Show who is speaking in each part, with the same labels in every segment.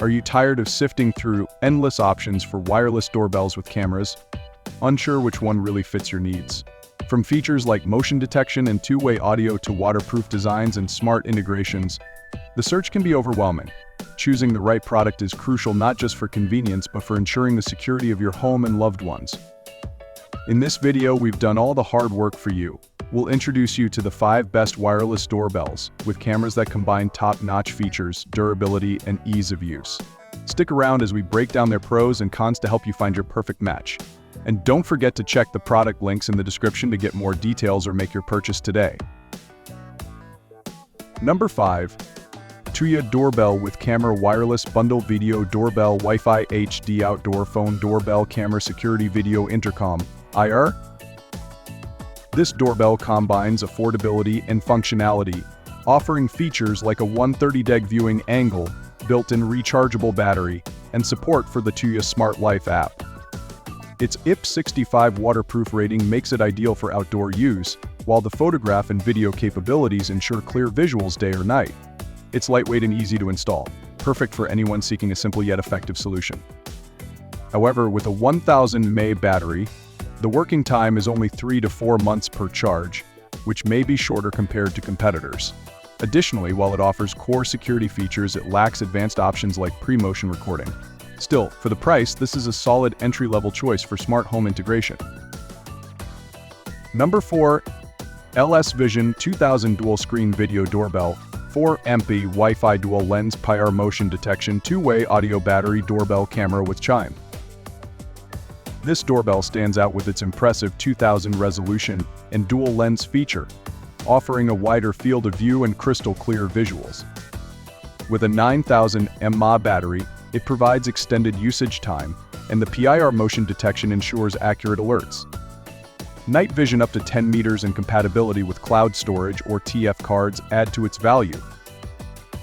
Speaker 1: Are you tired of sifting through endless options for wireless doorbells with cameras? Unsure which one really fits your needs? From features like motion detection and two-way audio to waterproof designs and smart integrations, the search can be overwhelming. Choosing the right product is crucial not just for convenience but for ensuring the security of your home and loved ones. In this video, we've done all the hard work for you. We'll introduce you to the 5 best wireless doorbells with cameras that combine top-notch features, durability, and ease of use. Stick around as we break down their pros and cons to help you find your perfect match. And don't forget to check the product links in the description to get more details or make your purchase today. Number 5. Tuya Doorbell with Camera Wireless Bundle Video Doorbell Wi-Fi HD Outdoor Phone Doorbell Camera Security Video Intercom IR. This doorbell combines affordability and functionality, offering features like a 130° viewing angle, built-in rechargeable battery, and support for the Tuya Smart Life app. Its IP65 waterproof rating makes it ideal for outdoor use, while the photograph and video capabilities ensure clear visuals day or night. It's lightweight and easy to install, perfect for anyone seeking a simple yet effective solution. However, with a 1000 mAh battery, the working time is only 3 to 4 months per charge, which may be shorter compared to competitors. Additionally, while it offers core security features, it lacks advanced options like pre-motion recording. Still, for the price, this is a solid entry-level choice for smart home integration. Number 4. LS Vision 2000 Dual Screen Video Doorbell 4MP Wi-Fi Dual Lens PIR Motion Detection Two-Way Audio Battery Doorbell Camera with Chime. This doorbell stands out with its impressive 2000 resolution and dual lens feature, offering a wider field of view and crystal clear visuals. With a 9000 mAh battery, it provides extended usage time, and the PIR motion detection ensures accurate alerts. Night vision up to 10 meters and compatibility with cloud storage or TF cards add to its value.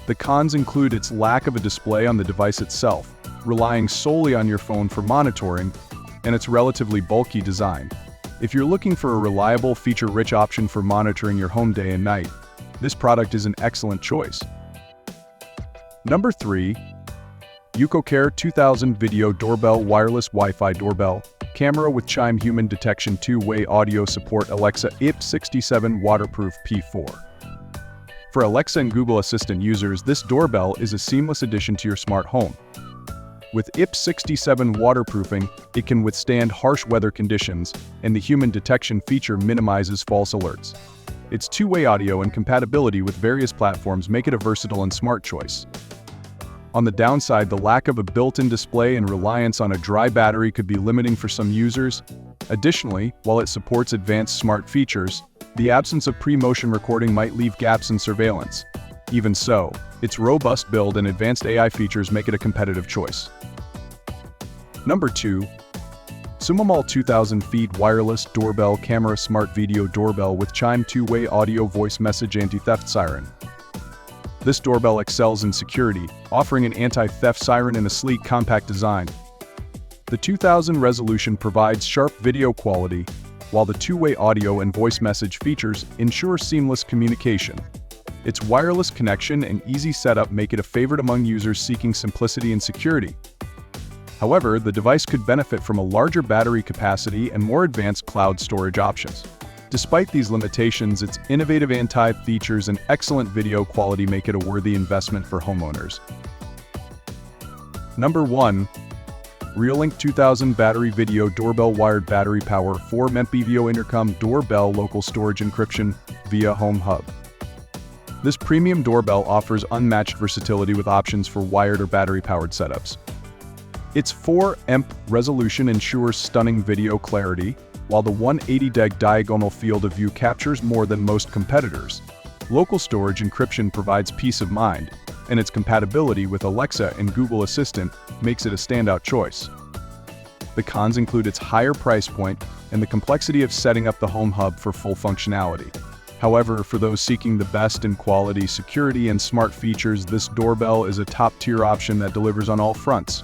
Speaker 1: The cons include its lack of a display on the device itself, relying solely on your phone for monitoring, and its relatively bulky design. If you're looking for a reliable, feature-rich option for monitoring your home day and night, this product is an excellent choice. Number 3. UCOCARE 2000 Video Doorbell Wireless Wi-Fi Doorbell Camera with Chime Human Detection Two-Way Audio Support Alexa IP67 Waterproof P4. For Alexa and Google Assistant users, this doorbell is a seamless addition to your smart home. With IP67 waterproofing, it can withstand harsh weather conditions, and the human detection feature minimizes false alerts. Its two-way audio and compatibility with various platforms make it a versatile and smart choice. On the downside, the lack of a built-in display and reliance on a dry battery could be limiting for some users. Additionally, while it supports advanced smart features, the absence of pre-motion recording might leave gaps in surveillance. Even so, its robust build and advanced AI features make it a competitive choice. Number 2. ZUMIMALL 2000 Feet Wireless Doorbell Camera Smart Video Doorbell with Chime Two-Way Audio Voice Message Anti-Theft Siren. This doorbell excels in security, offering an anti-theft siren in a sleek, compact design. The 2000 resolution provides sharp video quality, while the two-way audio and voice message features ensure seamless communication. Its wireless connection and easy setup make it a favorite among users seeking simplicity and security. However, the device could benefit from a larger battery capacity and more advanced cloud storage options. Despite these limitations, its innovative anti-theft features and excellent video quality make it a worthy investment for homeowners. Number 1. Reolink 2000 Battery Video Doorbell Wired Battery Power 4MP Video Intercom Doorbell Local Storage Encryption via Home Hub. This premium doorbell offers unmatched versatility with options for wired or battery-powered setups. Its 4MP resolution ensures stunning video clarity, while the 180° diagonal field of view captures more than most competitors. Local storage encryption provides peace of mind, and its compatibility with Alexa and Google Assistant makes it a standout choice. The cons include its higher price point and the complexity of setting up the Home Hub for full functionality. However, for those seeking the best in quality, security, and smart features, this doorbell is a top-tier option that delivers on all fronts.